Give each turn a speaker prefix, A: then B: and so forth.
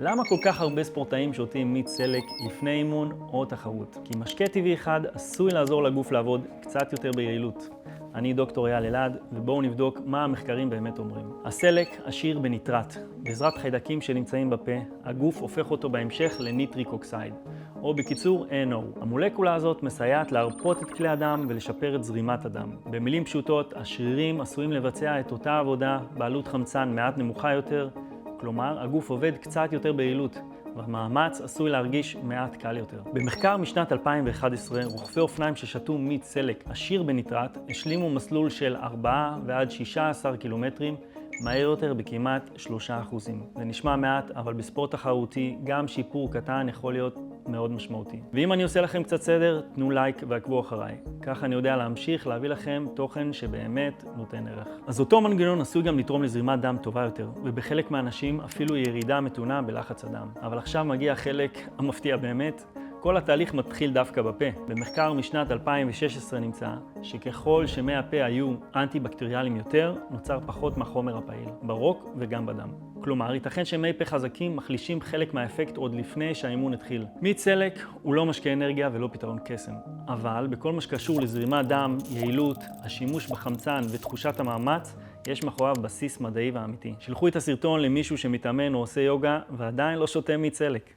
A: למה כל כך הרבה ספורטאים שותים מיץ סלק לפני אימון או תחרות? כי משקה טבעי אחד עשוי לעזור לגוף לעבוד קצת יותר ביעילות. אני דוקטור אייל אלעד, ובואו נבדוק מה המחקרים באמת אומרים. הסלק עשיר בניטרט. בעזרת חיידקים שנמצאים בפה, הגוף הופך אותו בהמשך לניטריק אוקסייד, או בקיצור NO. המולקולה הזאת מסייעת להרפות את כלי הדם ולשפר את זרימת הדם. במילים פשוטות, השרירים עשויים לבצע את אותה עבודה בעלות חמצן מעט נמוכה יותר, כלומר, הגוף עובד קצת יותר ביעילות, והמאמץ עשוי להרגיש מעט קל יותר. במחקר משנת 2011, רוכבי אופניים ששתו מיץ סלק עשיר בניטרט, השלימו מסלול של 4 ועד 16 קילומטרים, מהר יותר בכמעט 3%. זה נשמע מעט, אבל בספורט תחרותי גם שיפור קטן יכול להיות מאוד משמעותי. ואם אני עושה לכם קצת סדר, תנו לייק ועקבו אחריי. ככה אני יודע להמשיך להביא לכם תוכן שבאמת נותן ערך. אז אותו מנגנון עשוי גם לתרום לזרימת דם טובה יותר, ובחלק מהאנשים אפילו ירידה מתונה בלחץ הדם. אבל עכשיו מגיע החלק המפתיע באמת. כל התהליך מתחיל דווקא בפה. במחקר משנת 2016 נמצא שככל שמי הפה היו אנטי-בקטריאליים יותר, נוצר פחות מהחומר הפעיל, ברוק וגם בדם. כלומר, ייתכן שמי פה חזקים מחלישים חלק מהאפקט עוד לפני שהאימון התחיל. מיץ סלק הוא לא משקה אנרגיה ולא פתרון קסם. אבל בכל מה שקשור לזרימת דם, יעילות, השימוש בחמצן ותחושת המאמץ, יש מאחוריו בסיס מדעי ואמיתי. שלחו את הסרטון למישהו שמתאמן או עושה יוגה ועדיין לא שותה מיץ סלק.